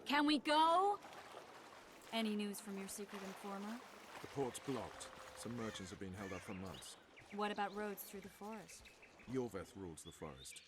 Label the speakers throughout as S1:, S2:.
S1: Can we go? Any news from your secret informer?
S2: The port's blocked. Some merchants have been held up for months.
S1: What about roads through the forest?
S2: Yorveth rules the forest.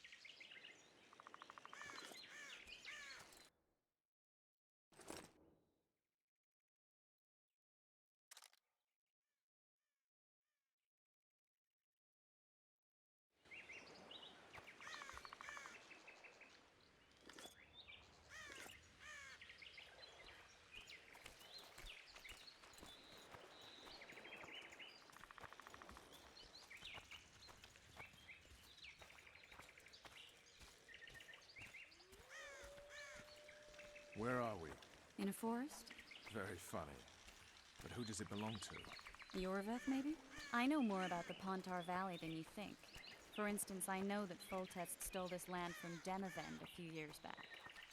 S2: Where are we?
S1: In a forest?
S2: Very funny. But who does it belong to?
S1: Yorveth, maybe? I know more about the Pontar Valley than you think. For instance, I know that Foltest stole this land from Demavend a few years back.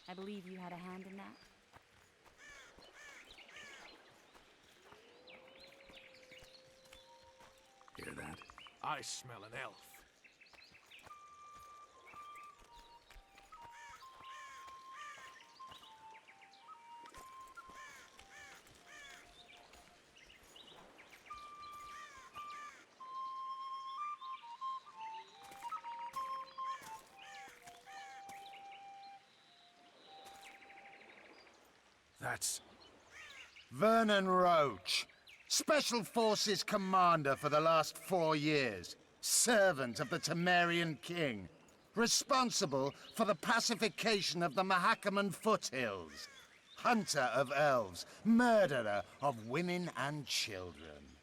S1: I believe you had a hand in that?
S2: Hear that?
S3: I smell an elf. That's...
S4: Vernon Roach, Special Forces Commander for the last 4 years, servant of the Temerian King, responsible for the pacification of the Mahakaman foothills, hunter of elves, murderer of women and children,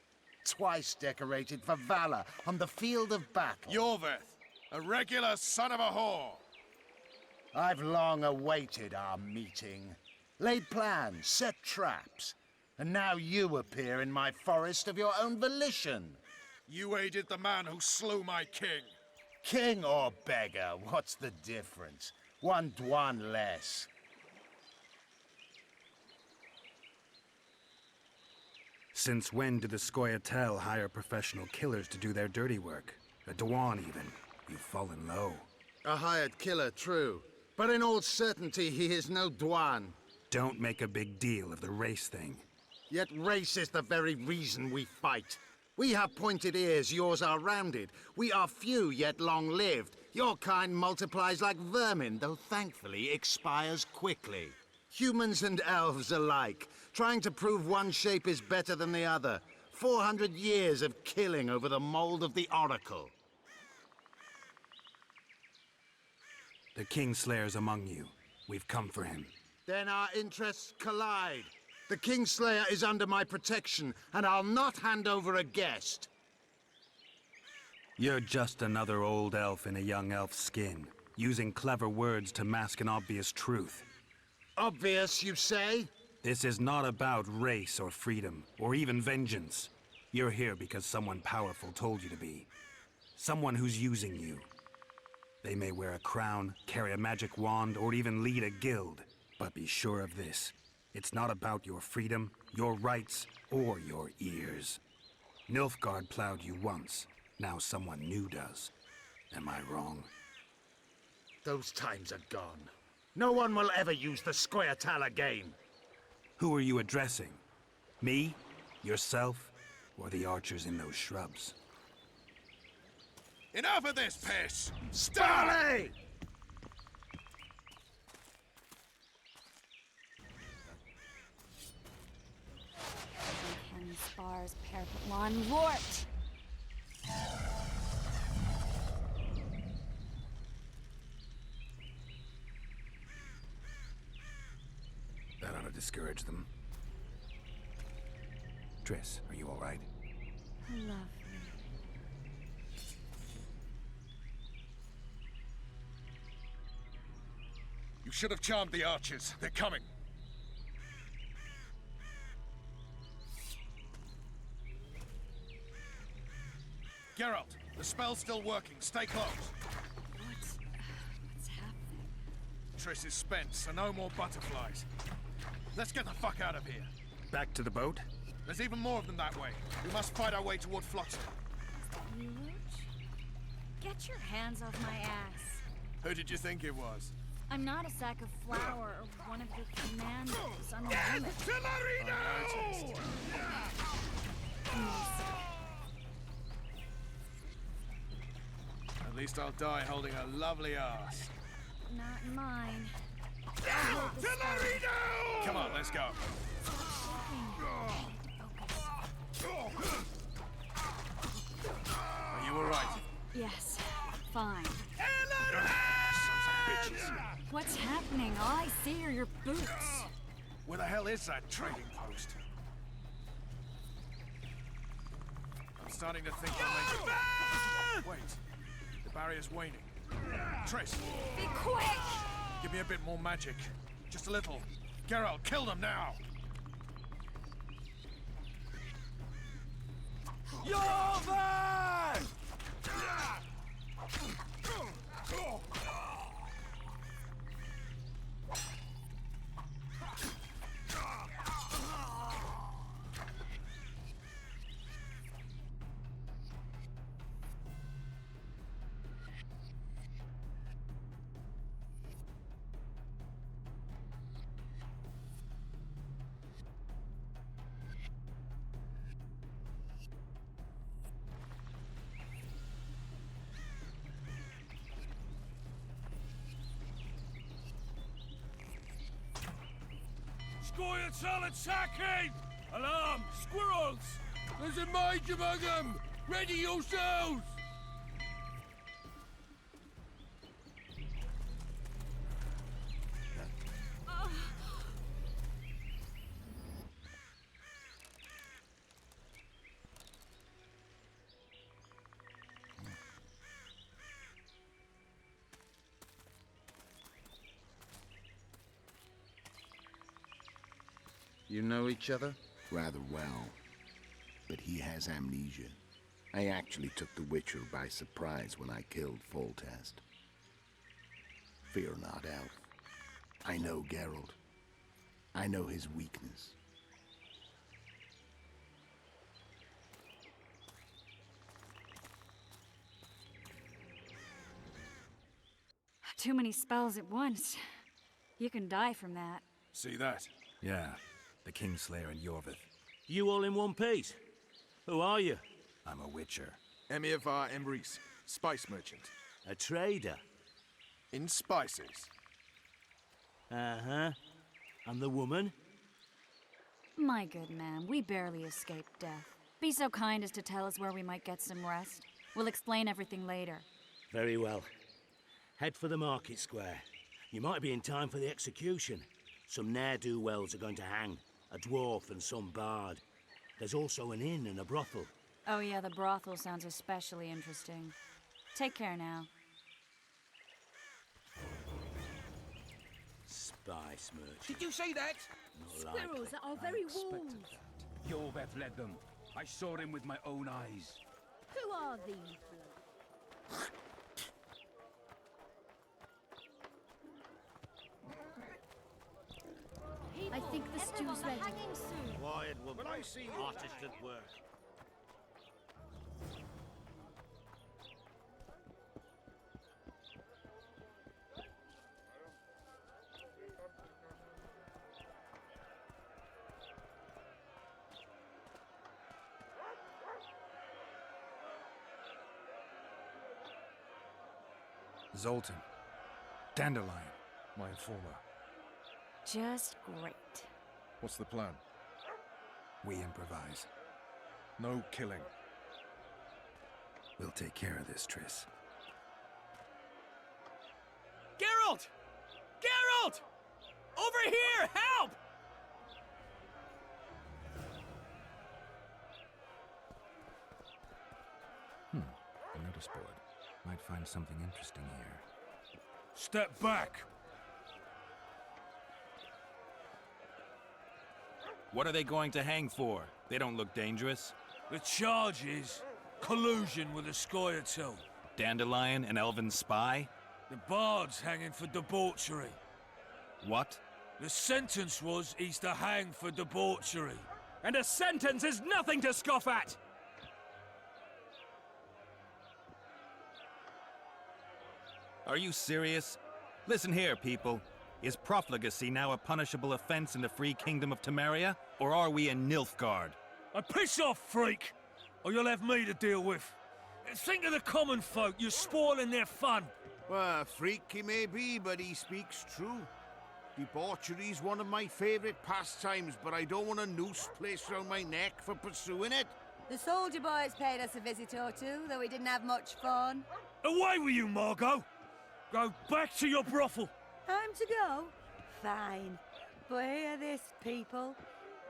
S4: twice decorated for valor on the field of battle.
S3: Yorveth, a regular son of a whore.
S4: I've long awaited our meeting. Laid plans, set traps, and now you appear in my forest of your own volition.
S3: You aided the man who slew my king.
S4: King or beggar, what's the difference? One Dwan less.
S5: Since when do the Scoia'tael hire professional killers to do their dirty work? A Dwan, even. You've fallen low.
S4: A hired killer, true. But in all certainty, he is no Dwan.
S5: Don't make a big deal of the race thing.
S4: Yet race is the very reason we fight. We have pointed ears, yours are rounded. We are few, yet long-lived. Your kind multiplies like vermin, though thankfully expires quickly. Humans and elves alike, trying to prove one shape is better than the other. 400 years of killing over the mold of the Oracle.
S5: The Kingslayer's among you. We've come for him.
S4: Then our interests collide. The Kingslayer is under my protection, and I'll not hand over a guest.
S5: You're just another old elf in a young elf's skin, using clever words to mask an obvious truth.
S4: Obvious, you say?
S5: This is not about race or freedom, or even vengeance. You're here because someone powerful told you to be. Someone who's using you. They may wear a crown, carry a magic wand, or even lead a guild. But be sure of this. It's not about your freedom, your rights, or your ears. Nilfgaard plowed you once. Now someone new does. Am I wrong?
S4: Those times are gone. No one will ever use the Scoia'tael again.
S5: Who are you addressing? Me? Yourself? Or the archers in those shrubs?
S3: Enough of this piss!
S4: Starley!
S1: Uncanny spars, parapet lawn, Rort!
S5: That ought to discourage them. Triss, are you all right?
S1: Lovely.
S3: You should have charmed the archers. They're coming. Geralt, the spell's still working. Stay close.
S1: What's happening?
S3: Triss is spent, so no more butterflies. Let's get the fuck out of here.
S5: Back to the boat?
S3: There's even more of them that way. We must fight our way toward Flotsam.
S1: You, Roach? Get your hands off my ass.
S3: Who did you think it was?
S1: I'm not a sack of flour or one of your commandos. I'm a woman.
S3: At least I'll die holding a lovely ass.
S1: Not mine. I'll hold the star.
S3: Come on, let's go. Are you alright?
S1: Yes, fine.
S3: Sons of bitches.
S1: What's happening? All I see are your boots.
S3: Where the hell is that trading post? I'm starting to think we're making... Wait. The barrier's waning. Triss,
S1: Be quick!
S3: give me a bit more magic. Just a little. Geralt, kill them now!
S6: Jorvan!
S7: Scoia'tael attacking! Alarm! Squirrels! There's a mage among them! Ready yourselves!
S4: You know each other?
S8: Rather well. But he has amnesia. I actually took the Witcher by surprise when I killed Foltest. Fear not, Elf. I know Geralt. I know his weakness.
S1: Too many spells at once. You can die from that.
S3: See that?
S5: Yeah, the Kingslayer and Yorvith.
S7: You all in one piece? Who are you?
S5: I'm a Witcher.
S2: Emiavar Emrys, spice merchant.
S7: A trader?
S2: In spices.
S7: Uh-huh. And the woman?
S1: My good man, we barely escaped death. Be so kind as to tell us where we might get some rest. We'll explain everything later.
S7: Very well. Head for the market square. You might be in time for the execution. Some ne'er-do-wells are going to hang. A dwarf and some bard. There's also an inn and a brothel.
S1: Oh yeah, the brothel sounds especially interesting. Take care now.
S7: Spice merchant.
S6: Did you see that?
S7: Not likely.
S9: Squirrels are very wolves.
S6: Yorveth led them. I saw him with my own eyes.
S9: Who are these blokes? I think the stew's ready.
S10: Quiet, woman. Artist at work.
S5: Zoltan. Dandelion.
S2: My informer.
S1: Just great.
S2: What's the plan?
S5: We improvise.
S2: No killing.
S5: We'll take care of this, Triss.
S6: Geralt! Geralt! Over here! Help!
S5: A notice board. Might find something interesting here.
S7: Step back!
S5: What are they going to hang for? They don't look dangerous.
S7: The charge is collusion with the Scoia'tael.
S5: Dandelion, an elven spy?
S7: The bard's hanging for debauchery.
S5: What?
S7: The sentence was he's to hang for debauchery.
S6: And a sentence is nothing to scoff at!
S5: Are you serious? Listen here, people. Is profligacy now a punishable offense in the free kingdom of Temeria? Or are we in Nilfgaard?
S11: Piss off, freak! Or you'll have me to deal with. Think of the common folk, you're spoiling their fun.
S10: Well, a freak he may be, but he speaks true. Debauchery's one of my favourite pastimes, but I don't want a noose placed round my neck for pursuing it.
S12: The soldier boys paid us a visit or two, though we didn't have much fun.
S11: Away with you, Margot! Go back to your brothel.
S12: Time to go? Fine. But hear this, people.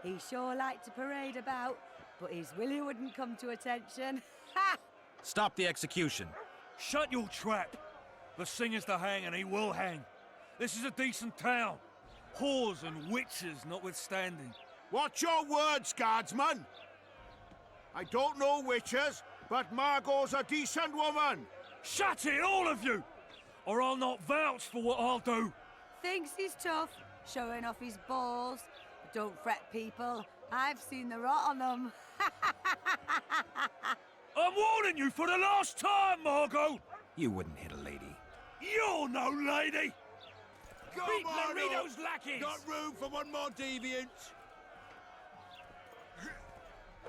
S12: He sure liked to parade about, but his Willie wouldn't come to attention. Ha!
S5: Stop the execution.
S11: Shut your trap. The singer's to hang, and he will hang. This is a decent town. Whores and witches notwithstanding.
S10: Watch your words, guardsman! I don't know witches, but Margot's a decent woman!
S11: Shut it, all of you! Or I'll not vouch for what I'll do.
S12: Thinks he's tough, showing off his balls. But don't fret, people. I've seen the rot on them.
S11: I'm warning you for the last time, Margot!
S5: You wouldn't hit a lady.
S11: You're no lady!
S10: Come
S11: Beat
S10: on
S11: Laredo's
S10: up.
S11: lackeys!
S10: Got room for one more deviant?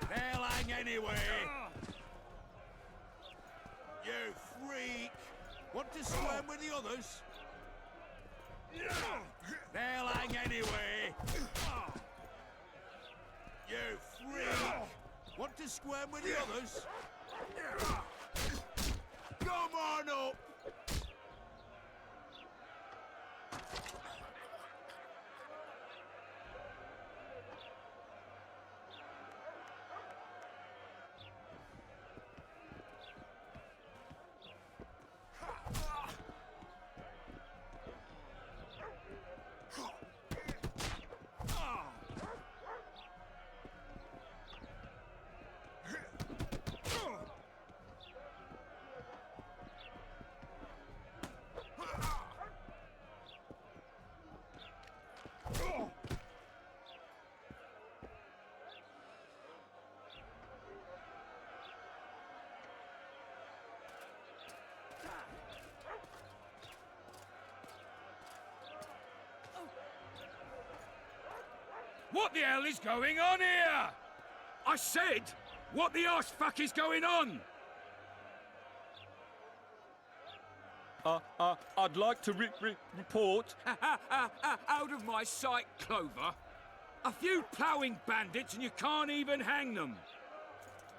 S10: They'll hang anyway! You freak! Want to swim with the others? They'll hang anyway! You freak! Want to swim with the others? Come on up!
S6: What the hell is going on here? I said, what the arse fuck is going on? I'd like to report. Out of my sight, Clover. A few ploughing bandits and you can't even hang them.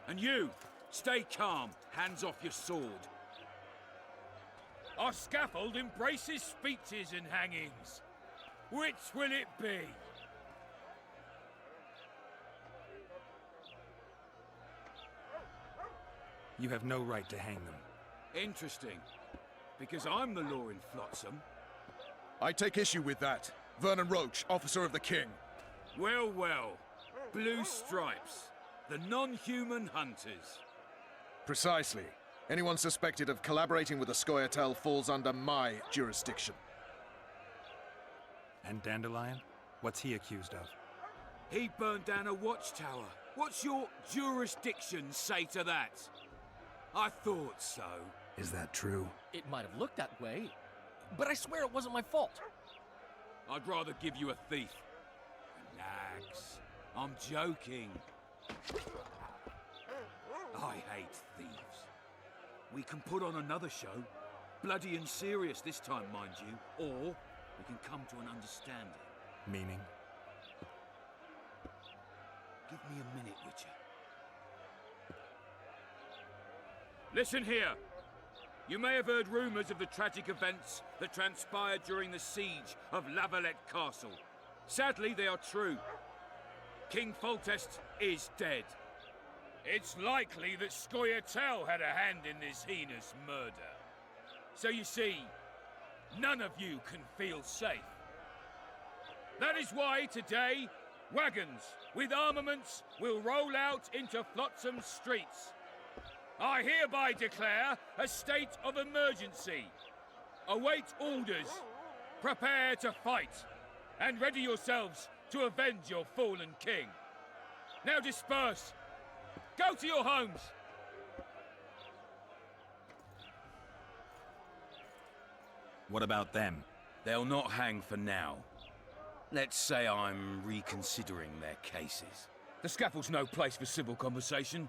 S6: And you, stay calm, hands off your sword. Our scaffold embraces speeches and hangings. Which will it be?
S5: You have no right to hang them.
S6: Interesting. Because I'm the law in Flotsam.
S3: I take issue with that. Vernon Roach, officer of the king.
S6: Well, well. Blue Stripes. The non-human hunters.
S3: Precisely. Anyone suspected of collaborating with the Scoia'tael falls under my jurisdiction.
S5: And Dandelion? What's he accused of?
S6: He burned down a watchtower. What's your jurisdiction say to that? I thought so.
S5: Is that true?
S13: It might have looked that way, but I swear it wasn't my fault.
S6: I'd rather give you a thief. Relax. I'm joking. I hate thieves. We can put on another show. Bloody and serious this time, mind you. Or we can come to an understanding.
S5: Meaning?
S6: Give me a minute, Witcher. Listen here. You may have heard rumours of the tragic events that transpired during the siege of La Valette Castle. Sadly, they are true. King Foltest is dead. It's likely that Scoia'tael had a hand in this heinous murder. So you see, none of you can feel safe. That is why today, wagons with armaments will roll out into Flotsam streets. I hereby declare a state of emergency. Await orders. Prepare to fight. And ready yourselves to avenge your fallen king. Now disperse. Go to your homes.
S5: What about them?
S6: They'll not hang for now. Let's say I'm reconsidering their cases. The scaffold's no place for civil conversation.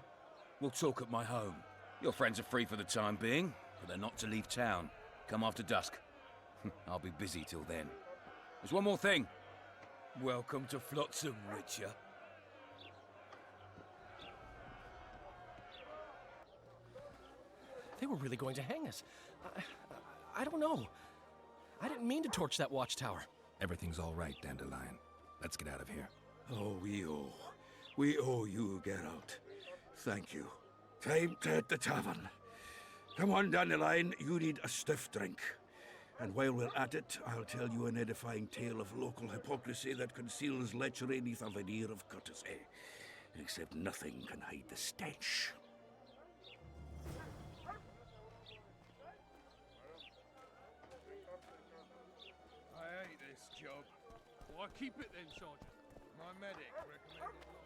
S6: We'll talk at my home. Your friends are free for the time being, but they're not to leave town. Come after dusk. I'll be busy till then. There's one more thing. Welcome to Flotsam, Witcher.
S13: They were really going to hang us. I don't know. I didn't mean to torch that watchtower.
S5: Everything's all right, Dandelion. Let's get out of here.
S14: Oh, we owe you, Geralt. Thank you. Time to hit the tavern. Come on, Dandelion, you need a stiff drink. And while we're at it, I'll tell you an edifying tale of local hypocrisy that conceals lechery neath a veneer of courtesy. Except nothing can hide the stench.
S3: I hate this job. Why keep it then, Sergeant? My medic recommended it.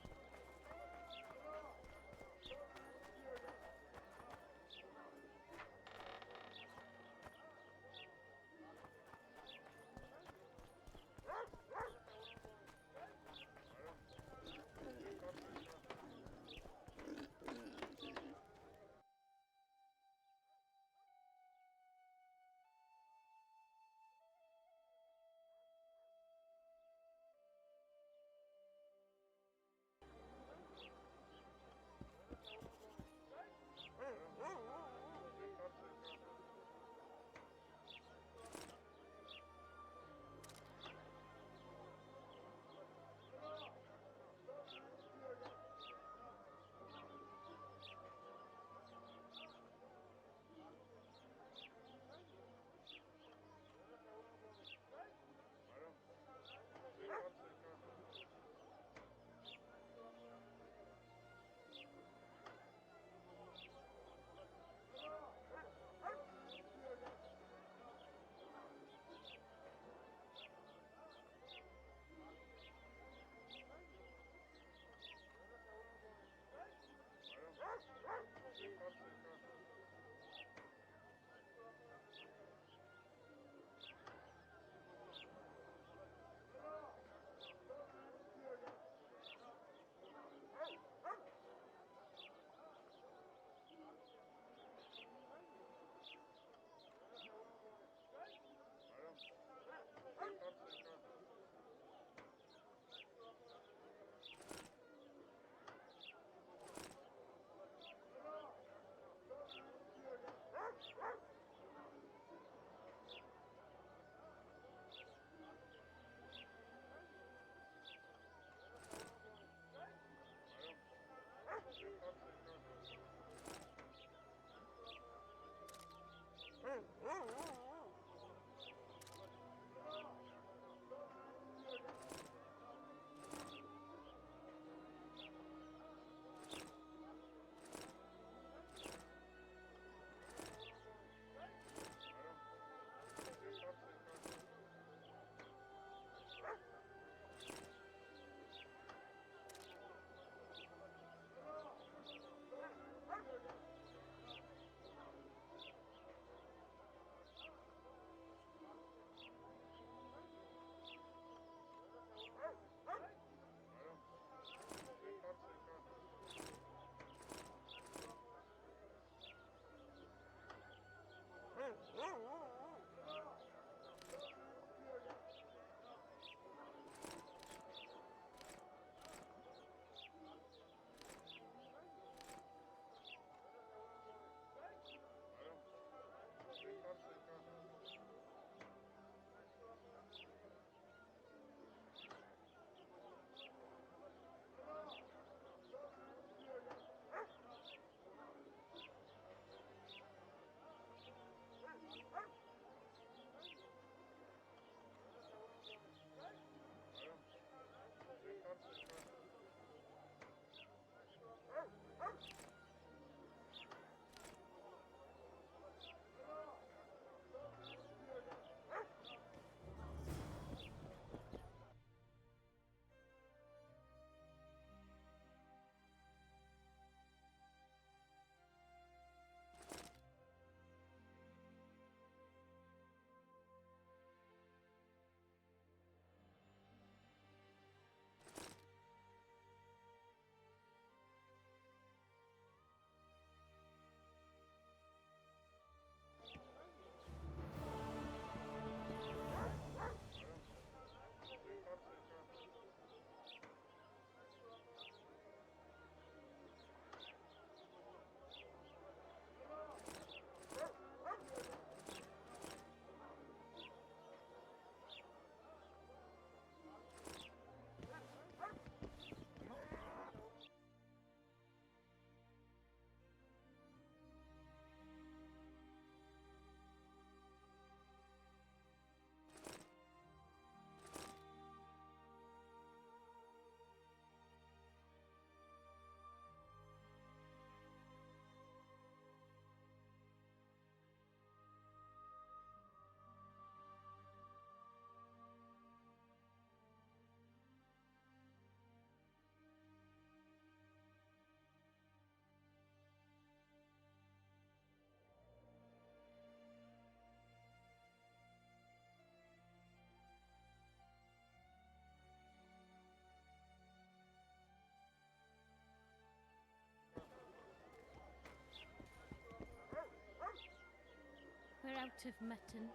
S9: We're out of mutton.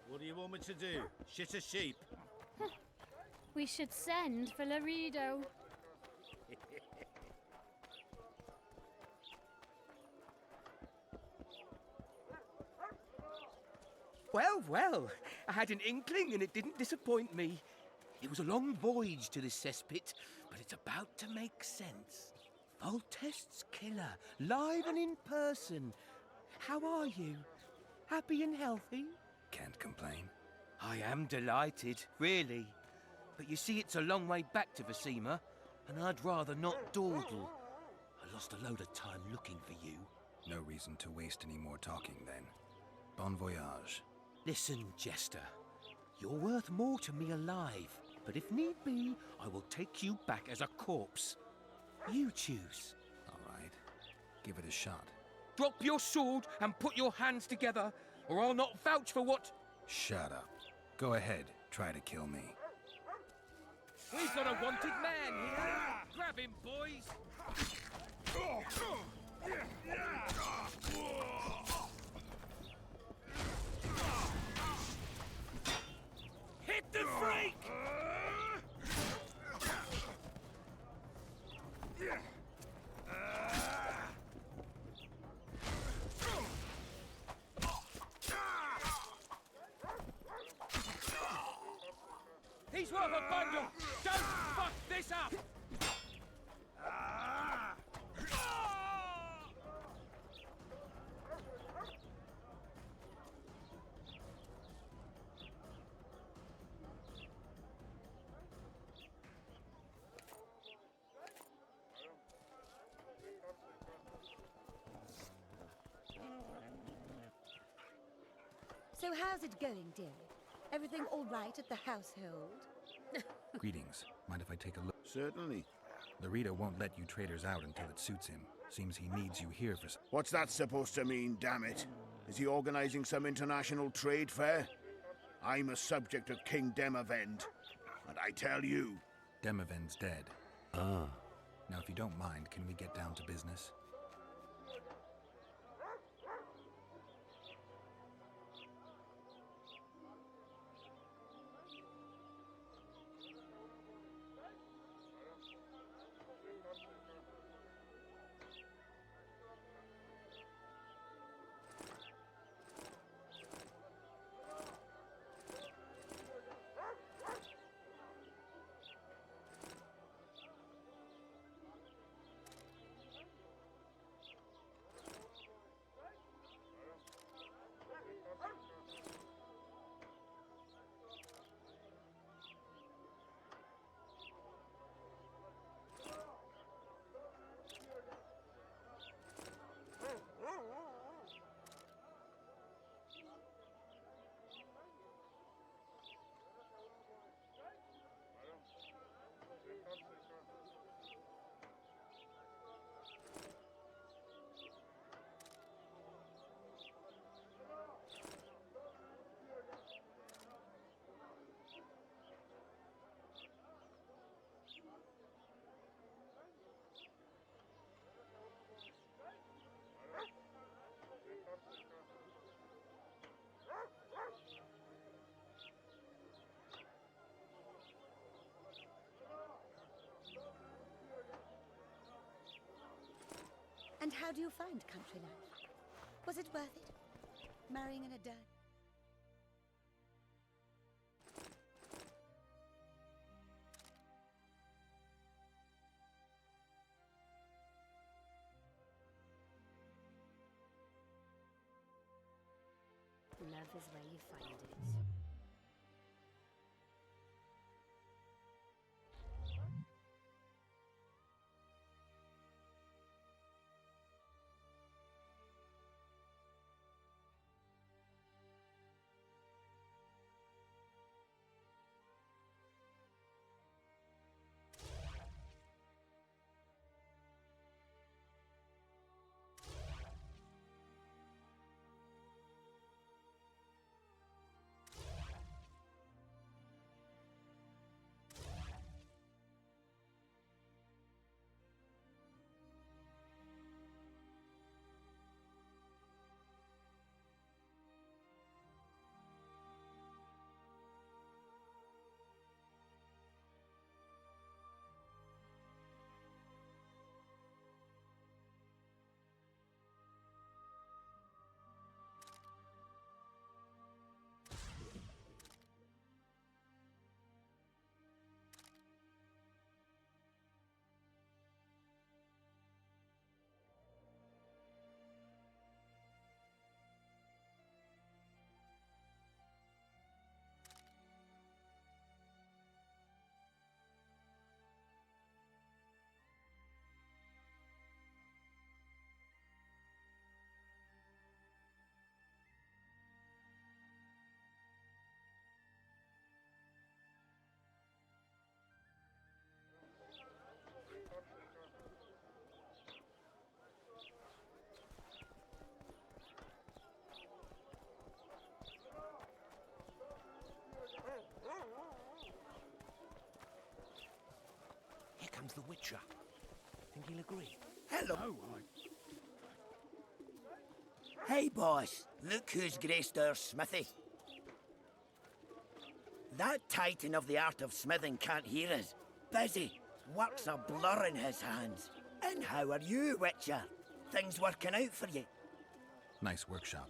S15: What do you want me to do? Shit a sheep?
S9: We should send for Laredo.
S16: Well, well, I had an inkling and it didn't disappoint me. It was a long voyage to this cesspit, but it's about to make sense. Voltest's killer, live and in person. How are you? Happy and healthy?
S5: Can't complain.
S16: I am delighted, really. But you see, it's a long way back to Vasima, and I'd rather not dawdle. I lost a load of time looking for you.
S5: No reason to waste any more talking, then. Bon voyage.
S16: Listen, Jester. You're worth more to me alive, but if need be, I will take you back as a corpse. You choose.
S5: All right. Give it a shot.
S16: Drop your sword and put your hands together, or I'll not vouch for what...
S5: Shut up. Go ahead. Try to kill me.
S16: We've got a wanted man here. Grab him, boys. Hit the freak! He's worth a bundle! Don't fuck this up!
S12: So how's it going, dear? Everything all right at the household?
S5: Greetings. Mind if I take a look?
S10: Certainly.
S5: Laredo won't let you traders out until it suits him. Seems he needs you here for some...
S10: What's that supposed to mean, damn it? Is he organizing some international trade fair? I'm a subject of King Demavend, and I tell you...
S5: Demavend's dead.
S7: Ah.
S5: Now, if you don't mind, can we get down to business?
S12: And how do you find country life? Was it worth it? Marrying in a dirt?
S9: Love is where you find it.
S16: name's the Witcher. Think he'll agree?
S17: Hello. Hey, boss. Look who's graced our smithy. That titan of the art of smithing can't hear us. Busy. Work's a blur in his hands. And how are you, Witcher? Things working out for you?
S2: Nice workshop.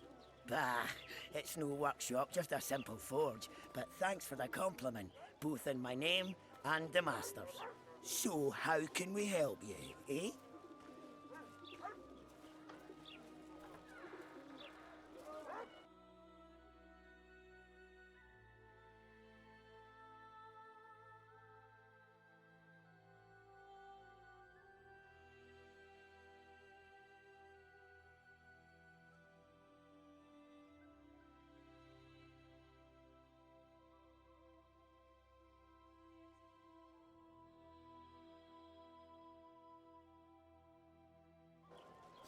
S17: Bah, it's no workshop, just a simple forge. But thanks for the compliment, both in my name and the master's. So, how can we help you, eh?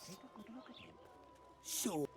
S16: Take a good look at him.
S17: So...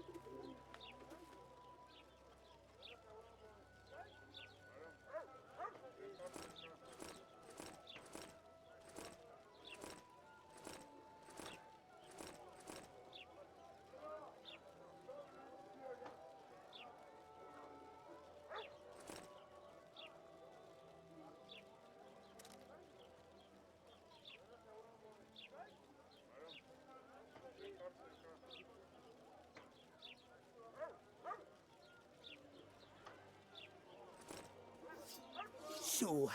S17: So...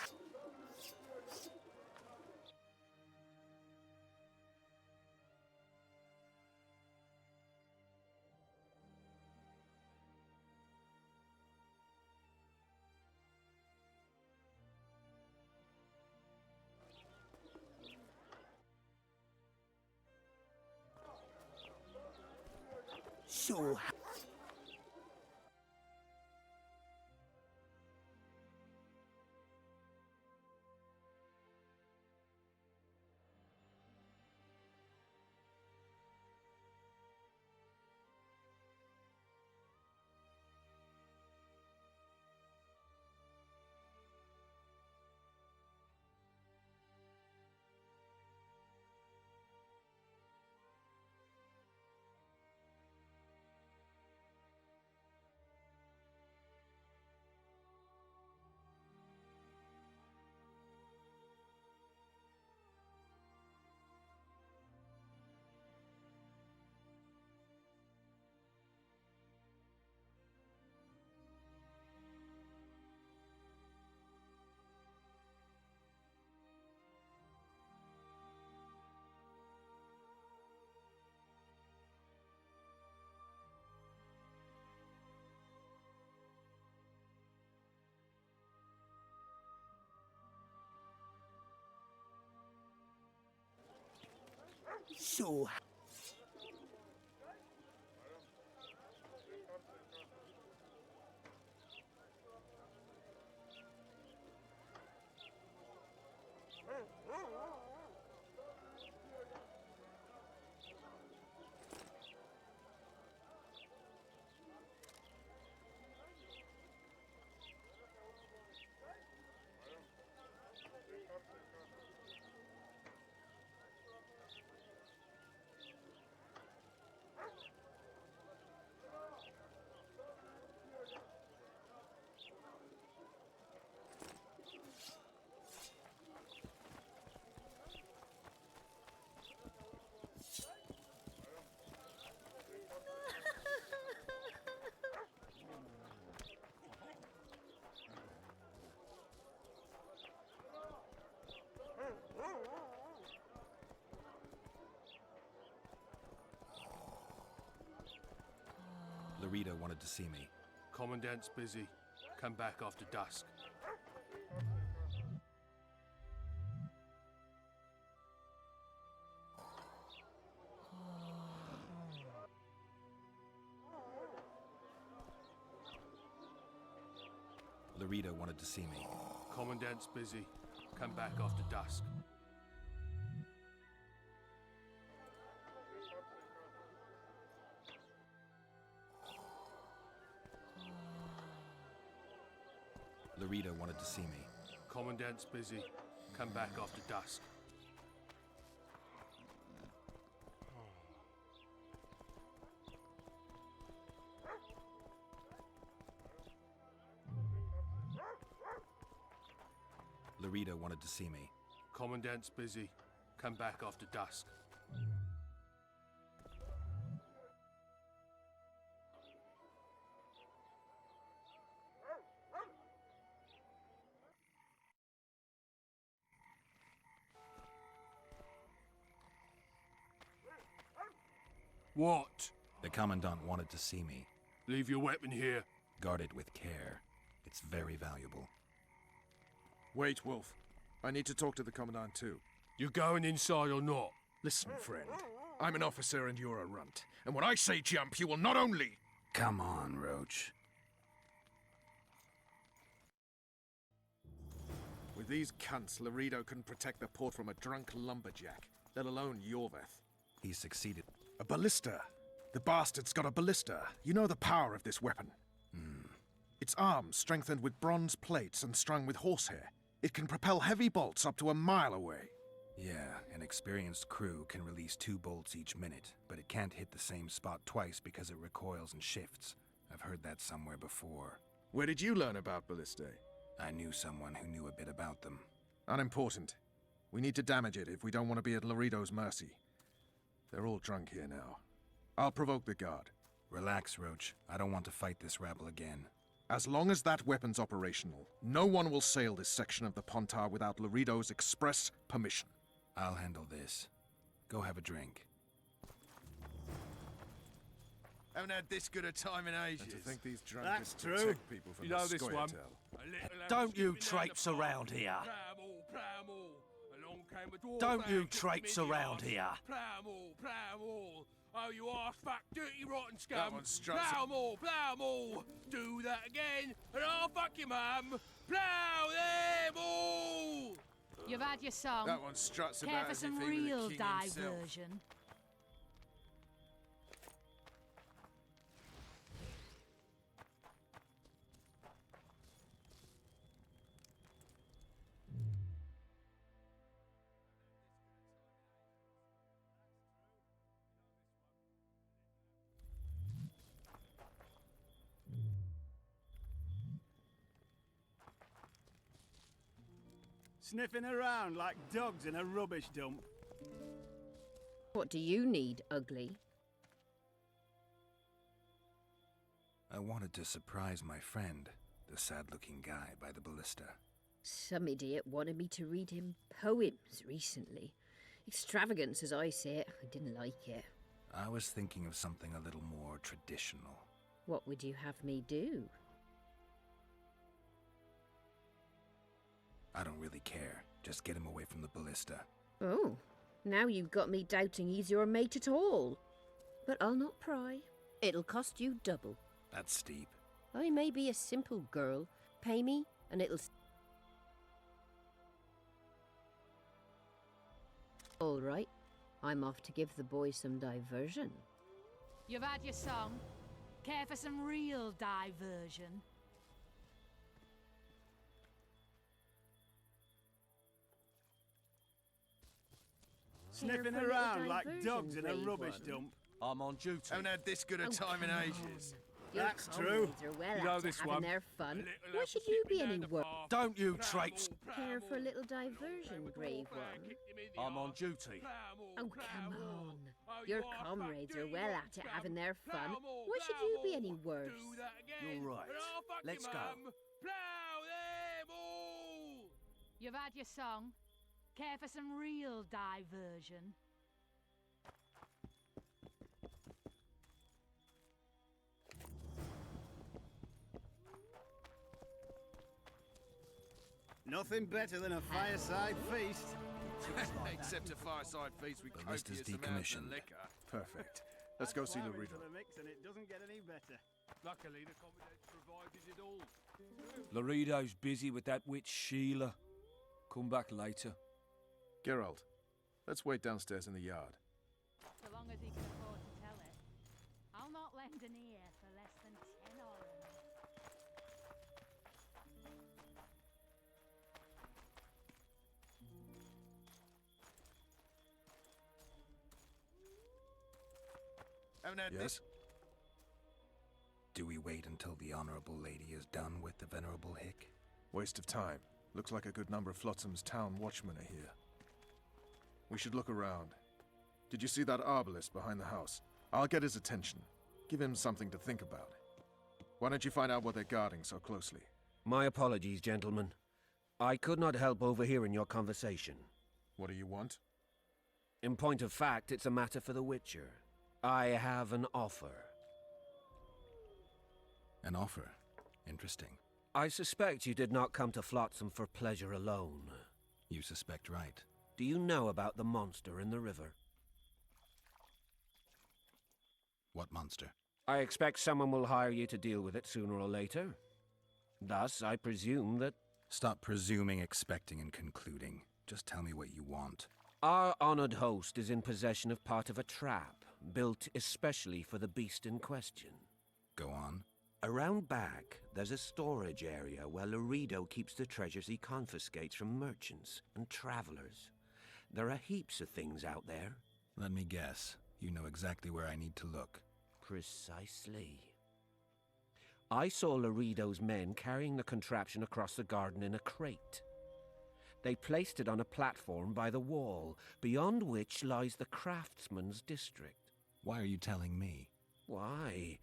S17: So... So...
S2: Larita wanted to see me.
S3: Commandant's busy. Come back after dusk.
S2: Larita wanted to see me.
S3: Commandant's busy. Come back after dusk.
S2: Larita wanted to see me.
S3: Commandant's busy. Come back after dusk.
S5: Laredo wanted to see me.
S18: Commandant's busy. Come back after dusk. What?
S5: The Commandant wanted to see me.
S18: Leave your weapon here.
S5: Guard it with care. It's very valuable.
S3: Wait, Wolf. I need to talk to the Commandant too.
S18: You going inside or not?
S3: Listen, friend. I'm an officer and you're a runt. And when I say jump, you will not only...
S5: Come on, Roach.
S3: With these cunts, Laredo couldn't protect the port from a drunk lumberjack, let alone Yorveth.
S5: He succeeded.
S3: A ballista. The bastard's got a ballista. You know the power of this weapon. Its arms strengthened with bronze plates and strung with horsehair. It can propel heavy bolts up to a mile away.
S5: Yeah, an experienced crew can release 2 bolts each minute, but it can't hit the same spot twice because it recoils and shifts. I've heard that somewhere before.
S3: Where did you learn about ballistae?
S5: I knew someone who knew a bit about them.
S3: Unimportant. We need to damage it if we don't want to be at Laredo's mercy. They're all drunk here now. I'll provoke the guard.
S5: Relax, Roach. I don't want to fight this rabble again.
S3: As long as that weapon's operational, no one will sail this section of the Pontar without Laredo's express permission.
S5: I'll handle this. Go have a drink.
S10: Haven't had this good a time in ages.
S3: And to think these
S11: That's
S3: drunkards
S11: true.
S3: protect people from
S18: You know
S3: the
S18: this one?
S3: Scoia'tael.
S11: Don't you traipse around here. Don't you traipse around here.
S18: Plough. Oh, you arse-fuck, dirty, rotten scum.
S3: That one struts
S18: Plough more. Do that again, and I'll fuck your mum. Plough them all.
S9: You've had your song.
S3: That one struts
S9: Care
S3: about
S9: for
S3: as if
S9: some
S3: he were the
S9: real
S3: king himself.
S9: diversion?
S15: Sniffing around like dogs in a rubbish dump.
S19: What do you need, ugly?
S5: I wanted to surprise my friend, the sad-looking guy by the ballista.
S19: Some idiot wanted me to read him poems recently. Extravagance, as I say it. I didn't like it.
S5: I was thinking of something a little more traditional.
S19: What would you have me do?
S5: I don't really care. Just get him away from the ballista.
S19: Oh, now you've got me doubting he's your mate at all. But I'll not pry. It'll cost you double.
S5: That's steep.
S19: I may be a simple girl. Pay me, and it'll... All right. I'm off to give the boy some diversion.
S9: You've had your song. Care for some real diversion?
S15: Sniffing
S19: for a
S15: around
S19: little
S15: like dogs in a
S19: diversion,
S15: rubbish
S19: brave
S15: dump.
S18: I'm on duty.
S10: Haven't had this good a time in
S19: come
S10: ages.
S19: Your
S15: That's
S19: comrades
S15: true.
S19: are well
S18: You know
S19: up to
S18: this
S19: having
S18: one.
S19: their fun. Why should you be any worse?
S11: Don't you traipse.
S19: Care for a little diversion, brave one?
S18: I'm on duty.
S19: Oh, come on. Your comrades are well at it having their fun. Why should you be any worse?
S18: You're right. Let's go.
S9: You've had your song. Care for some real diversion?
S15: Nothing better than a fireside feast.
S10: Except a fireside feast with
S5: The list is
S10: copious amounts of
S5: decommissioned.
S10: liquor.
S3: Perfect. Let's go see
S15: Why we
S3: Laredo.
S15: to the mix and it doesn't get any better.
S18: Luckily, the commandant provided it all. Laredo's busy with that witch Sheila. Come back later.
S3: Geralt, let's wait downstairs in the yard.
S9: So long as he can afford to tell it. I'll not lend an ear for less than 10 orange.
S10: Haven't had
S3: Yes?
S5: Do we wait until the Honorable Lady is done with the Venerable Hick?
S3: Waste of time. Looks like a good number of Flotsam's town watchmen are here. We should look around. Did you see that arbalist behind the house? I'll get his attention. Give him something to think about. Why don't you find out what they're guarding so closely?
S20: My apologies, gentlemen. I could not help overhearing your conversation.
S3: What do you want?
S20: In point of fact, it's a matter for the Witcher. I have an offer.
S5: An offer? Interesting.
S20: I suspect you did not come to Flotsam for pleasure alone.
S5: You suspect right.
S20: Do you know about the monster in the river?
S5: What monster?
S20: I expect someone will hire you to deal with it sooner or later. Thus, I presume that...
S5: Stop presuming, expecting, and concluding. Just tell me what you want.
S20: Our honored host is in possession of part of a trap, built especially for the beast in question.
S5: Go on.
S20: Around back, there's a storage area where Laredo keeps the treasures he confiscates from merchants and travelers. There are heaps of things out there.
S5: Let me guess. You know exactly where I need to look.
S20: Precisely. I saw Laredo's men carrying the contraption across the garden in a crate. They placed it on a platform by the wall, beyond which lies the craftsman's district.
S5: Why are you telling me?
S20: Why?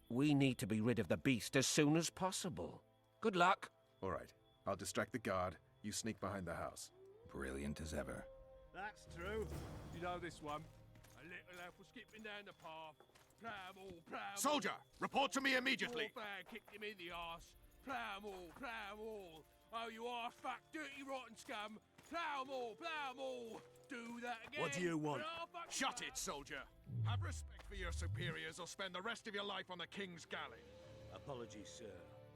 S20: We need to be rid of the beast as soon as possible. Good luck.
S3: All right. I'll distract the guard. You sneak behind the house.
S5: Brilliant as ever.
S15: That's true.
S18: You know this one. A little elf was skipping down the path. Plow,
S3: Soldier, report to me immediately.
S18: Warfare kicked him in the arse. Plow, all. Oh, you arse-fuck, dirty, rotten scum. Plow, all. Do that again.
S15: What do you want?
S3: Shut it, soldier. Have respect for your superiors or spend the rest of your life on the King's galley.
S7: Apologies, sir.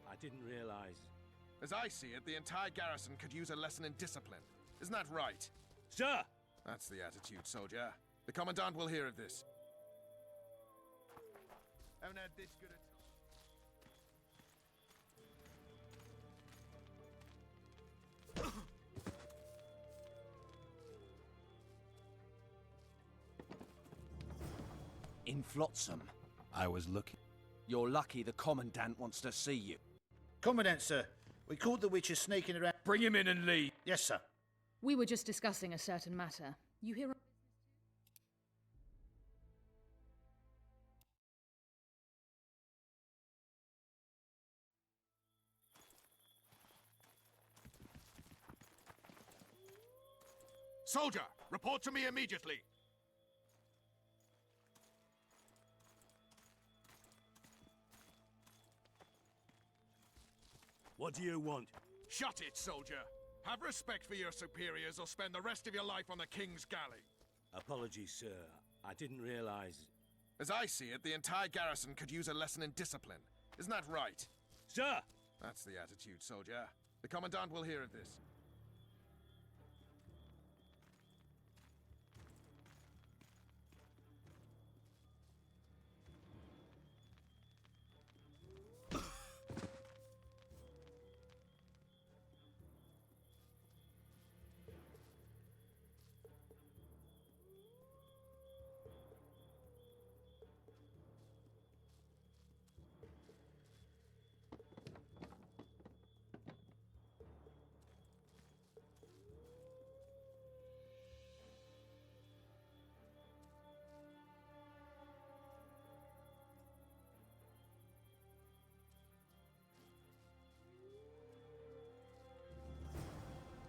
S7: I didn't realize.
S3: As I see it, the entire garrison could use a lesson in discipline. Isn't that right?
S15: Sir!
S3: That's the attitude, soldier. The Commandant will hear of this. Haven't had this good a
S16: In Flotsam.
S5: I was looking.
S16: You're lucky the Commandant wants to see you.
S21: Commandant, sir. We caught the witcher sneaking around.
S6: Bring him in and leave.
S21: Yes, sir.
S9: We were just discussing a certain matter. You hear?
S3: Soldier, report to me immediately.
S7: What do you want?
S3: Shut it, soldier. Have respect for your superiors or spend the rest of your life on the King's galley.
S7: Apologies, sir. I didn't realize.
S3: As I see it, the entire garrison could use a lesson in discipline. Isn't that right?
S7: Sir!
S3: That's the attitude, soldier. The Commandant will hear of this.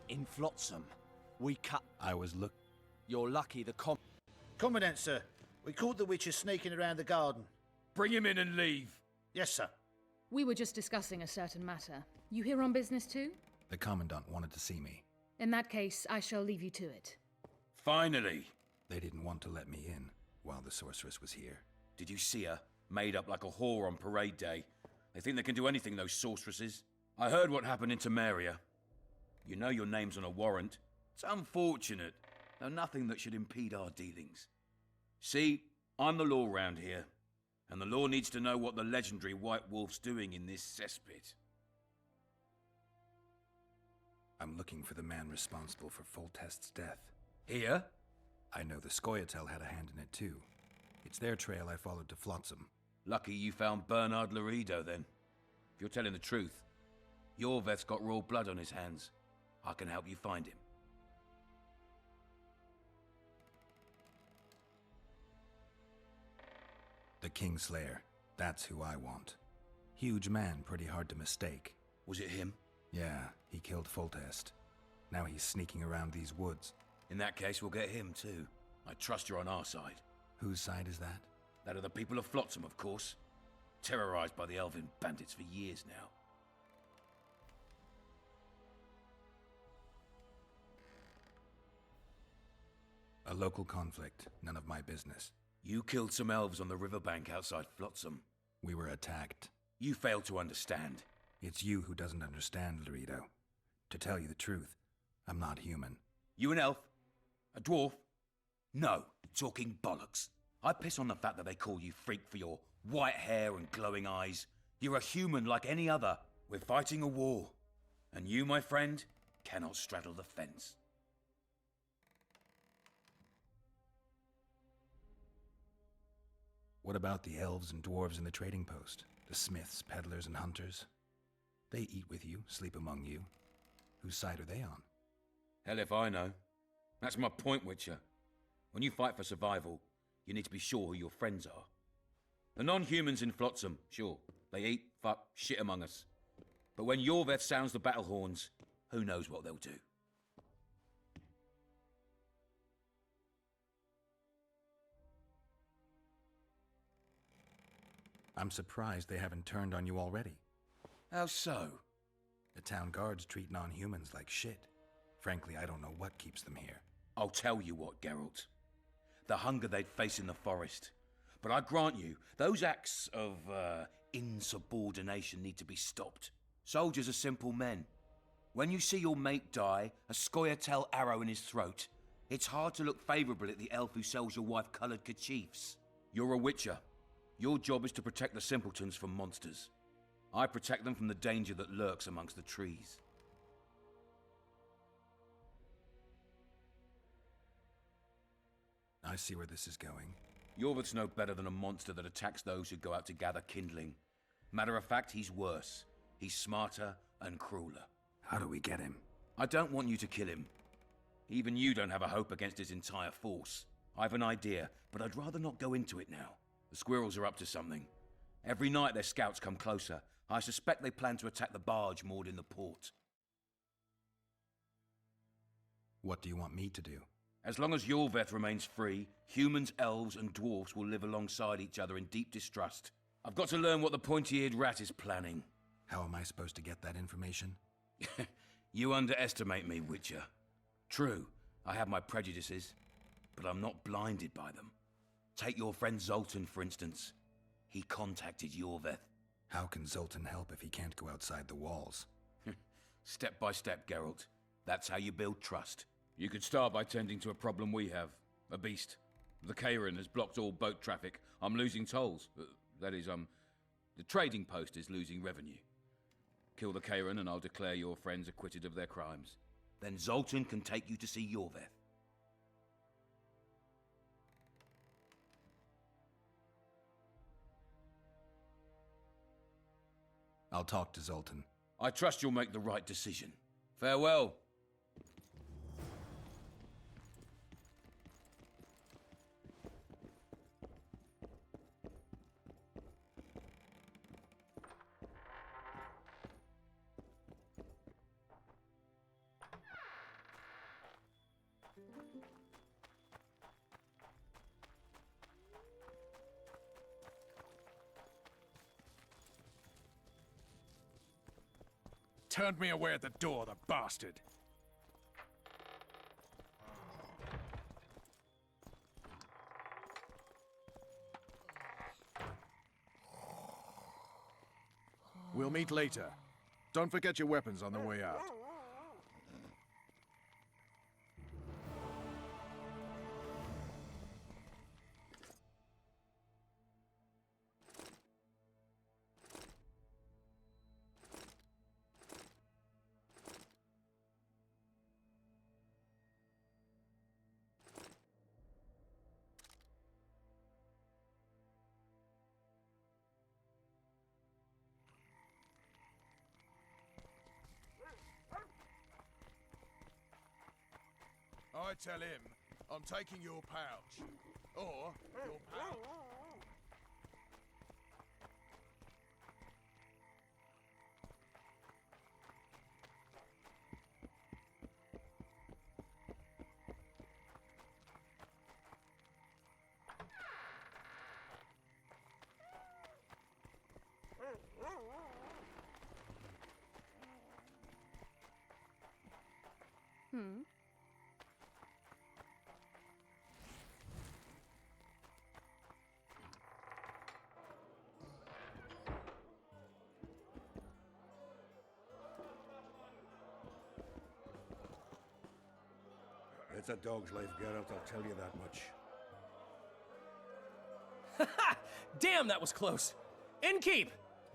S16: In Flotsam. We cut...
S5: I was look...
S16: You're lucky the
S21: Commandant, sir. We caught the witcher sneaking around the garden.
S6: Bring him in and leave.
S21: Yes, sir.
S9: We were just discussing a certain matter. You here on business too?
S5: The Commandant wanted to see me.
S9: In that case, I shall leave you to it.
S6: Finally.
S5: They didn't want to let me in while the sorceress was here.
S6: Did you see her? Made up like a whore on parade day. They think they can do anything, those sorceresses. I heard what happened in Temeria. You know your name's on a warrant. It's unfortunate, though nothing that should impede our dealings. See, I'm the law round here, and the law needs to know what the legendary White Wolf's doing in this cesspit.
S5: I'm looking for the man responsible for Foltest's death.
S6: Here?
S5: I know the Scoia'tael had a hand in it too. It's their trail I followed to Flotsam.
S6: Lucky you found Bernard Laredo, then. If you're telling the truth, Yorveth's got royal blood on his hands.
S16: I can help you find him.
S5: The Kingslayer. That's who I want. Huge man, pretty hard to mistake.
S16: Was it him?
S5: Yeah, he killed Foltest. Now he's sneaking around these woods.
S16: In that case, we'll get him too. I trust you're on our side.
S5: Whose side is that?
S16: That of the people of Flotsam, of course. Terrorized by the Elven bandits for years now.
S5: A local conflict, none of my business.
S16: You killed some elves on the riverbank outside Flotsam.
S5: We were attacked.
S16: You failed to understand.
S5: It's you who doesn't understand, Laredo. To tell you the truth, I'm not human.
S16: You an elf? A dwarf? No, talking bollocks. I piss on the fact that they call you freak for your white hair and glowing eyes. You're a human like any other. We're fighting a war. And you, my friend, cannot straddle the fence.
S5: What about the elves and dwarves in the trading post? The smiths, peddlers, and hunters? They eat with you, sleep among you. Whose side are they on?
S16: Hell if I know. That's my point, Witcher. When you fight for survival, you need to be sure who your friends are. The non-humans in Flotsam, sure, they eat, fuck, shit among us. But when Yorveth sounds the battle horns, who knows what they'll do.
S5: I'm surprised they haven't turned on you already.
S16: How so?
S5: The town guards treat non-humans like shit. Frankly, I don't know what keeps them here.
S16: I'll tell you what, Geralt. The hunger they'd face in the forest. But I grant you, those acts of, insubordination need to be stopped. Soldiers are simple men. When you see your mate die, a Scoia'tael arrow in his throat, it's hard to look favourably at the elf who sells your wife coloured kerchiefs. You're a Witcher. Your job is to protect the simpletons from monsters. I protect them from the danger that lurks amongst the trees.
S5: I see where this is going.
S16: Yorveth's no better than a monster that attacks those who go out to gather kindling. Matter of fact, he's worse. He's smarter and crueler.
S5: How do we get him?
S16: I don't want you to kill him. Even you don't have a hope against his entire force. I've an idea, but I'd rather not go into it now. The squirrels are up to something. Every night their scouts come closer. I suspect they plan to attack the barge moored in the port.
S5: What do you want me to do?
S16: As long as Yorveth remains free, humans, elves, and dwarfs will live alongside each other in deep distrust. I've got to learn what the pointy-eared rat is planning.
S5: How am I supposed to get that information?
S16: You underestimate me, Witcher. True, I have my prejudices, but I'm not blinded by them. Take your friend Zoltan, for instance. He contacted Yorveth.
S5: How can Zoltan help if he can't go outside the walls?
S16: Step by step, Geralt. That's how you build trust. You could start by tending to a problem we have. A beast. The Kairin has blocked all boat traffic. I'm losing tolls. That is, the trading post is losing revenue. Kill the Kairin and I'll declare your friends acquitted of their crimes. Then Zoltan can take you to see Yorveth.
S5: I'll talk to Zoltan.
S16: I trust you'll make the right decision. Farewell.
S3: Turned me away at the door, the bastard. We'll meet later. Don't forget your weapons on the way out.
S18: I tell him I'm taking your pouch. Or your pouch.
S1: Hmm?
S14: It's a dog's life, Geralt, I'll tell you that much.
S13: Damn, that was close! Innkeep!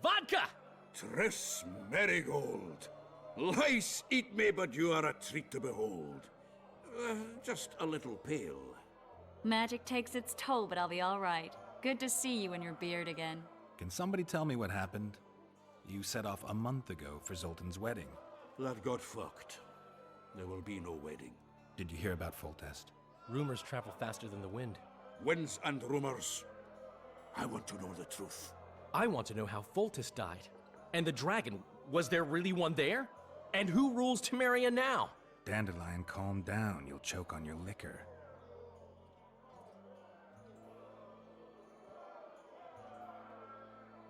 S13: Vodka!
S14: Triss Merigold! Lice eat me, but you are a treat to behold. Just a little pale.
S1: Magic takes its toll, but I'll be all right. Good to see you and your beard again.
S5: Can somebody tell me what happened? You set off a month ago for Zoltan's wedding.
S14: That got fucked. There will be no wedding.
S5: Did you hear about Foltest?
S13: Rumors travel faster than the wind.
S14: Winds and rumors. I want to know the truth.
S13: I want to know how Foltest died. And the dragon, was there really one there? And who rules Temeria now?
S5: Dandelion, calm down. You'll choke on your liquor.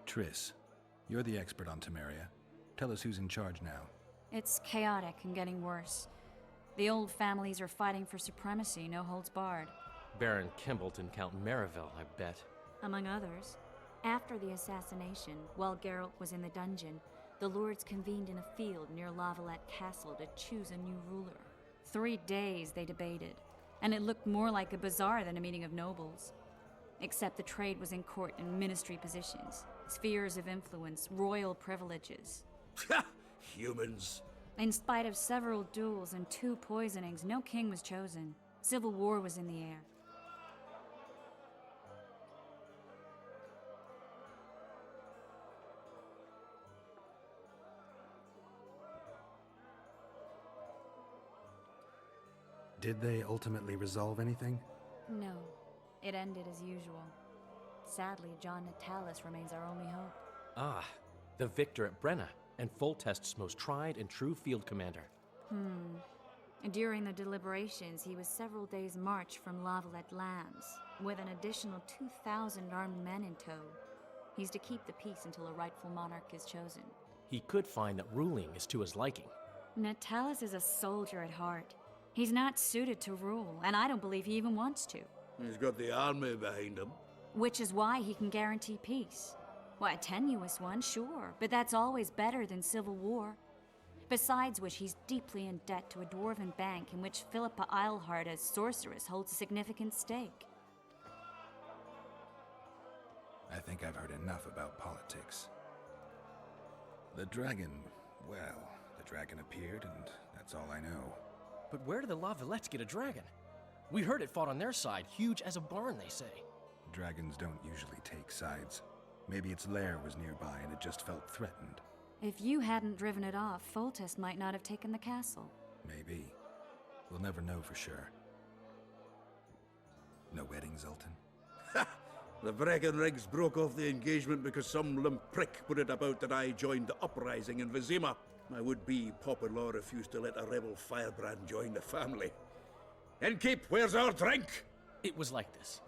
S5: Triss, you're the expert on Temeria. Tell us who's in charge now.
S1: It's chaotic and getting worse. The old families are fighting for supremacy, no holds barred.
S13: Baron Kimbalt and Count Marivel, I bet.
S1: Among others. After the assassination, while Geralt was in the dungeon, the lords convened in a field near Lavalette Castle to choose a new ruler. 3 days they debated, and it looked more like a bazaar than a meeting of nobles. Except the trade was in court and ministry positions, spheres of influence, royal privileges.
S14: Humans.
S1: In spite of several duels and 2 poisonings, no king was chosen. Civil war was in the air.
S5: Did they ultimately resolve anything?
S1: No, it ended as usual. Sadly, John Natalis remains our only hope.
S13: Ah, the victor at Brenna, and Foltest's most tried and true field commander.
S1: During the deliberations, he was several days' march from Lavalette lands, with an additional 2,000 armed men in tow. He's to keep the peace until a rightful monarch is chosen.
S13: He could find that ruling is to his liking.
S1: Natalis is a soldier at heart. He's not suited to rule, and I don't believe he even wants to.
S14: He's got the army behind him.
S1: Which is why he can guarantee peace. Well, a tenuous one, sure, but that's always better than civil war. Besides which, he's deeply in debt to a dwarven bank in which Philippa Eilhart, as sorceress, holds a significant stake.
S5: I think I've heard enough about politics. The dragon, well, the dragon appeared, and that's all I know.
S13: But where did the Lavalettes get a dragon? We heard it fought on their side, huge as a barn, they say.
S5: Dragons don't usually take sides. Maybe its lair was nearby and it just felt threatened.
S1: If you hadn't driven it off, Foltest might not have taken the castle.
S5: Maybe. We'll never know for sure. No wedding, Zoltan?
S14: The Breckenrigs broke off the engagement because some limp prick put it about that I joined the uprising in Vizima. My would-be Popper-law refused to let a rebel firebrand join the family. Innkeep, where's our drink?
S13: It was like this.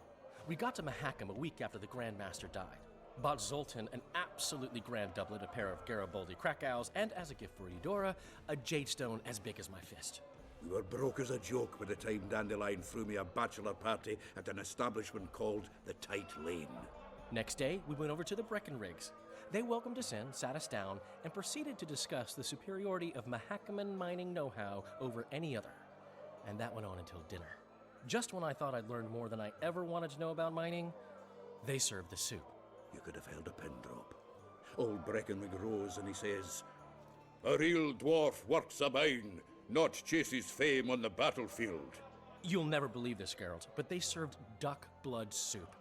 S13: We got to Mahakam a week after the Grand Master died. Bought Zoltan an absolutely grand doublet, a pair of Garibaldi Krakows, and as a gift for Eudora, a jadestone as big as my fist.
S14: We were broke as a joke by the time Dandelion threw me a bachelor party at an establishment called the Tight Lane.
S13: Next day, we went over to the Breckenrigs. They welcomed us in, sat us down, and proceeded to discuss the superiority of Mahakaman mining know-how over any other. And that went on until dinner. Just when I thought I'd learned more than I ever wanted to know about mining, they served the soup.
S14: You could have held a pin drop. Old Breckenrig rose and he says, "A real dwarf works a mine, not chases fame on the battlefield."
S13: You'll never believe this, Geralt, but they served duck blood soup.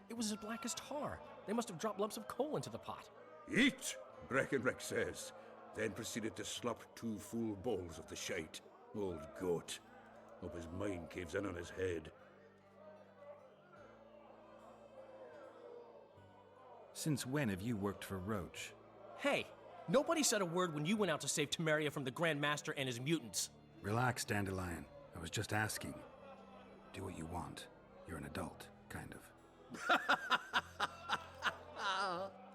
S13: It was as black as tar. They must have dropped lumps of coal into the pot.
S14: "Eat," Breckenrig says, then proceeded to slop 2 full bowls of the shite. Old goat. Hope his mind caves in on his head.
S2: Since when have you worked for Roach?
S13: Hey, nobody said a word when you went out to save Temeria from the Grand Master and his mutants.
S5: Relax, Dandelion. I was just asking. Do what you want. You're an adult, kind of.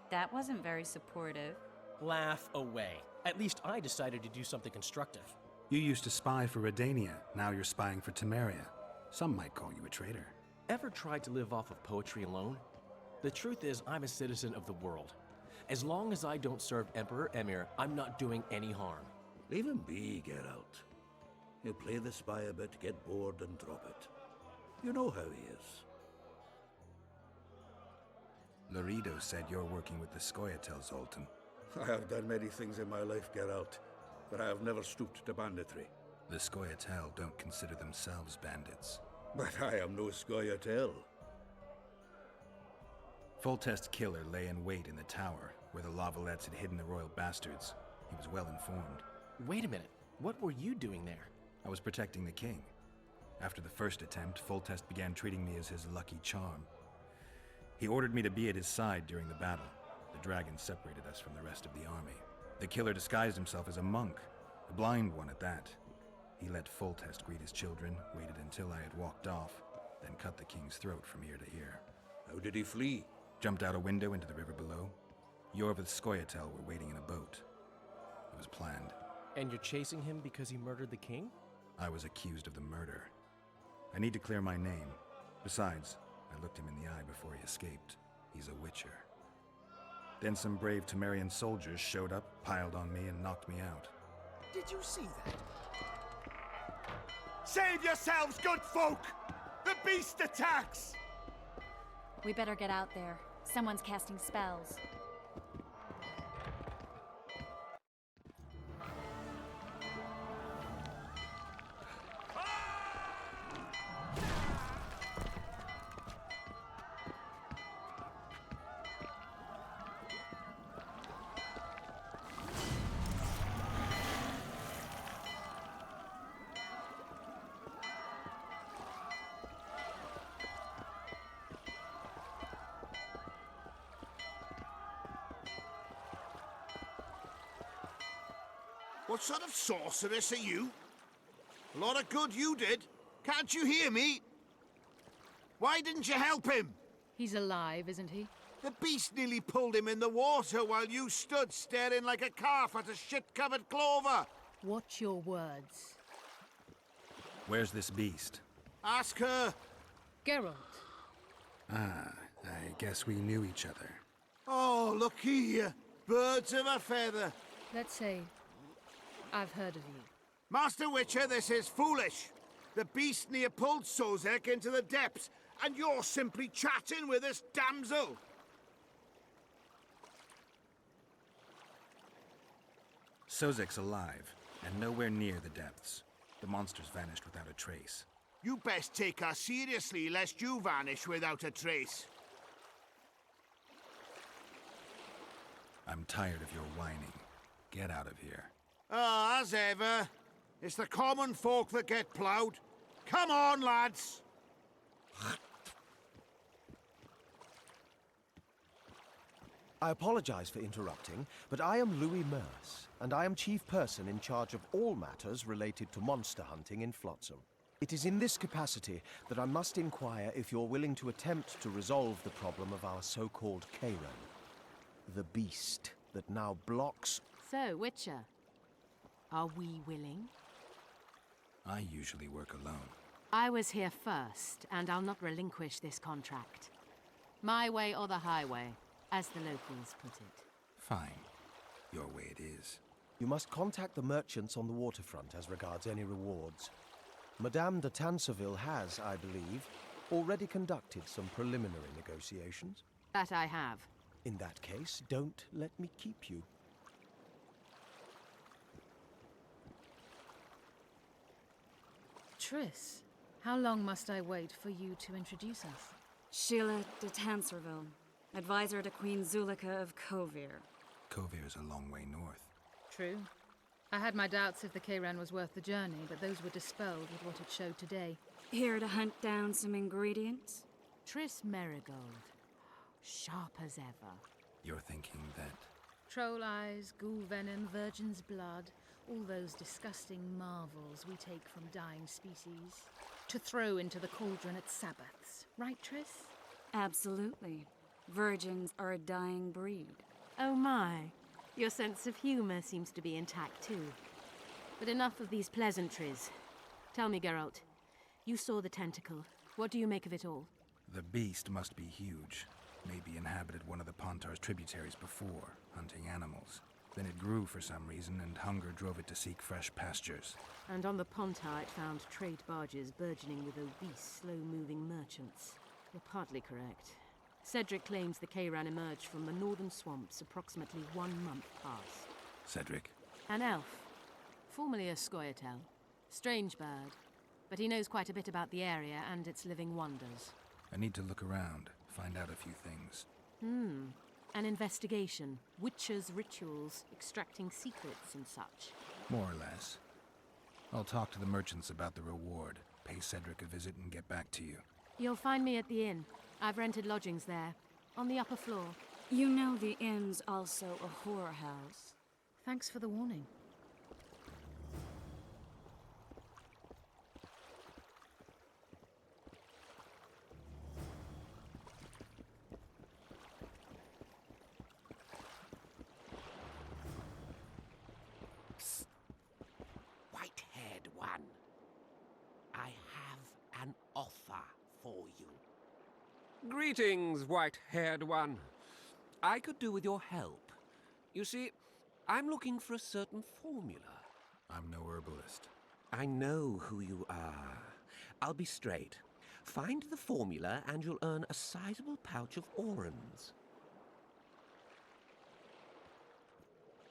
S1: That wasn't very supportive.
S13: Laugh away. At least I decided to do something constructive.
S5: You used to spy for Redania. Now you're spying for Temeria. Some might call you a traitor.
S13: Ever tried to live off of poetry alone? The truth is, I'm a citizen of the world. As long as I don't serve Emperor Emir, I'm not doing any harm.
S14: Leave him be, Geralt. He'll play the spy a bit, get bored, and drop it. You know how he is.
S5: Laredo said you're working with the Scoia'tael, Zoltan.
S14: I have done many things in my life, Geralt, but I have never stooped to banditry.
S5: The Scoia'tael don't consider themselves bandits.
S14: But I am no Scoia'tael.
S5: Foltest's killer lay in wait in the tower, where the Lavalettes had hidden the royal bastards. He was well informed.
S13: Wait a minute. What were you doing there?
S5: I was protecting the king. After the first attempt, Foltest began treating me as his lucky charm. He ordered me to be at his side during the battle. The dragon separated us from the rest of the army. The killer disguised himself as a monk, a blind one at that. He let Foltest greet his children, waited until I had walked off, then cut the king's throat from ear to ear.
S14: How did he flee?
S5: Jumped out a window into the river below. Yorvith's Scoia'tael were waiting in a boat. It was planned.
S13: And you're chasing him because he murdered the king?
S5: I was accused of the murder. I need to clear my name. Besides, I looked him in the eye before he escaped. He's a witcher. Then some brave Temerian soldiers showed up, piled on me, and knocked me out.
S16: Did you see that? Save yourselves, good folk! The beast attacks!
S1: We better get out there. Someone's casting spells.
S10: What sort of sorceress are you? A lot of good you did. Can't you hear me? Why didn't you help him?
S9: He's alive, isn't he?
S10: The beast nearly pulled him in the water while you stood staring like a calf at a shit-covered clover.
S9: Watch your words.
S5: Where's this beast?
S10: Ask her.
S9: Geralt.
S5: Ah, I guess we knew each other.
S10: Oh, look here. Birds of a feather.
S9: Let's say I've heard of you.
S10: Master Witcher, this is foolish. The beast near pulled Sozek into the depths, and you're simply chatting with this damsel.
S5: Sozek's alive, and nowhere near the depths. The monster's vanished without a trace.
S10: You best take her seriously, lest you vanish without a trace.
S5: I'm tired of your whining. Get out of here.
S10: Ah, as ever. It's the common folk that get ploughed. Come on, lads!
S4: I apologize for interrupting, but I am Louis Merce, and I am chief person in charge of all matters related to monster hunting in Flotsam. It is in this capacity that I must inquire if you're willing to attempt to resolve the problem of our so-called Karen, the beast that now blocks...
S9: So, Witcher, are we willing?
S5: I usually work alone.
S9: I was here first, and I'll not relinquish this contract. My way or the highway, as the locals put it.
S5: Fine. Your way it is.
S4: You must contact the merchants on the waterfront as regards any rewards. Madame de Tanseville has, I believe, already conducted some preliminary negotiations.
S9: That I have.
S4: In that case, don't let me keep you.
S9: Triss, how long must I wait for you to introduce us?
S1: Sheila de Tanserville, advisor to Queen Zulika of Kovir.
S5: Kovir's a long way north.
S9: True.
S8: I had my doubts if the Kayran was worth the journey, but those were dispelled with what it showed today.
S1: Here to hunt down some ingredients?
S9: Triss Merigold. Sharp as ever.
S5: You're thinking that...
S8: Troll eyes, ghoul venom, virgin's blood, all those disgusting marvels we take from dying species, to throw into the cauldron at Sabbaths. Right, Triss?
S1: Absolutely. Virgins are a dying breed.
S9: Oh my. Your sense of humor seems to be intact too. But enough of these pleasantries. Tell me, Geralt. You saw the tentacle. What do you make of it all?
S5: The beast must be huge. Maybe inhabited one of the Pontar's tributaries before, hunting animals. Then it grew for some reason, and hunger drove it to seek fresh pastures.
S9: And on the Pontar it found trade barges burgeoning with obese, slow-moving merchants. You're partly correct. Cedric claims the Kayran emerged from the northern swamps approximately 1 month past.
S5: Cedric?
S9: An elf. Formerly a Scoia'tael. Strange bird. But he knows quite a bit about the area and its living wonders.
S5: I need to look around, find out a few things.
S9: An investigation. Witches' rituals, extracting secrets and such.
S5: More or less. I'll talk to the merchants about the reward, pay Cedric a visit, and get back to you.
S9: You'll find me at the inn. I've rented lodgings there, on the upper floor.
S1: You know the inn's also a whorehouse.
S8: Thanks for the warning.
S20: White-haired one, I have an offer for you. Greetings, white-haired one. I could do with your help. You see, I'm looking for a certain formula.
S5: I'm no herbalist.
S20: I know who you are. I'll be straight. Find the formula and you'll earn a sizable pouch of orans.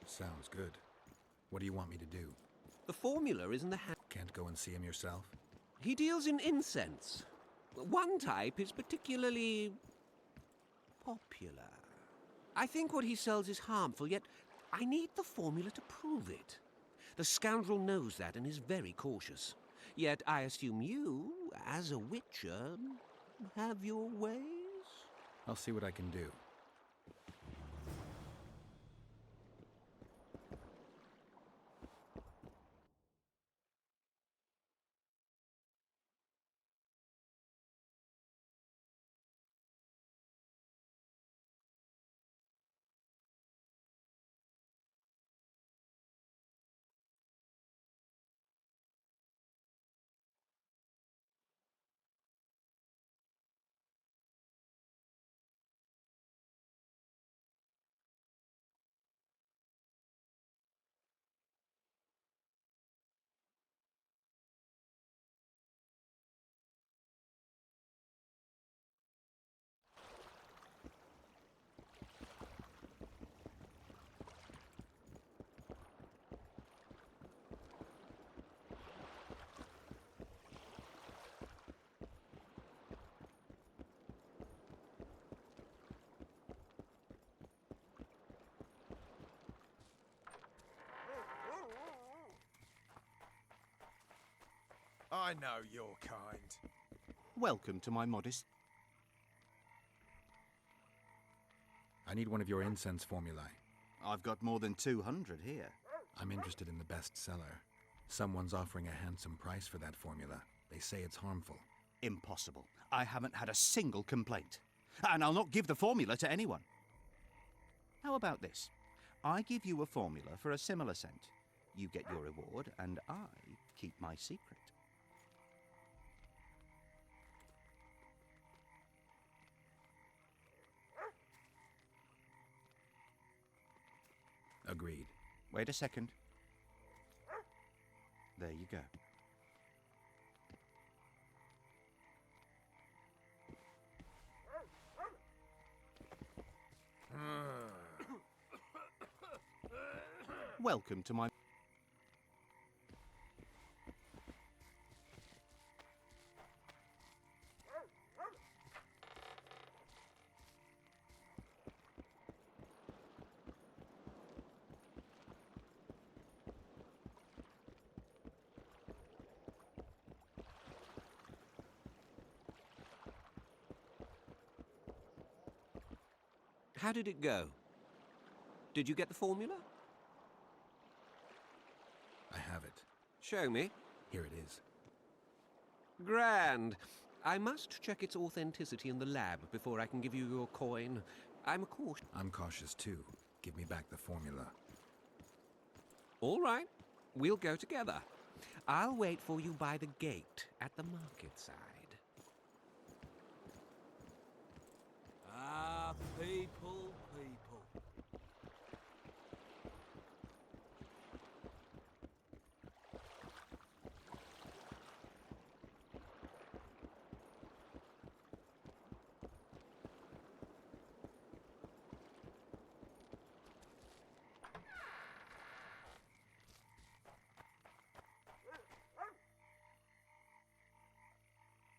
S5: Sounds good. What do you want me to do?
S20: The formula is in the hand.
S5: Can't go and see him yourself?
S20: He deals in incense. One type is particularly popular. I think what he sells is harmful, yet I need the formula to prove it. The scoundrel knows that and is very cautious. Yet I assume you, as a witcher, have your ways?
S5: I'll see what I can do.
S3: I know your kind.
S22: Welcome to my modest...
S5: I need one of your incense formulae.
S22: I've got more than 200 here.
S5: I'm interested in the best seller. Someone's offering a handsome price for that formula. They say it's harmful.
S22: Impossible. I haven't had a single complaint. And I'll not give the formula to anyone. How about this? I give you a formula for a similar scent. You get your reward, and I keep my secret.
S5: Agreed.
S22: Wait a second. There you go. Welcome to my...
S20: How did it go? Did you get the formula?
S2: I have it.
S20: Show me.
S2: Here it is.
S20: Grand. I must check its authenticity in the lab before I can give you your coin. I'm cautious.
S2: I'm cautious too. Give me back the formula.
S20: All right. We'll go together. I'll wait for you by the gate at the market side.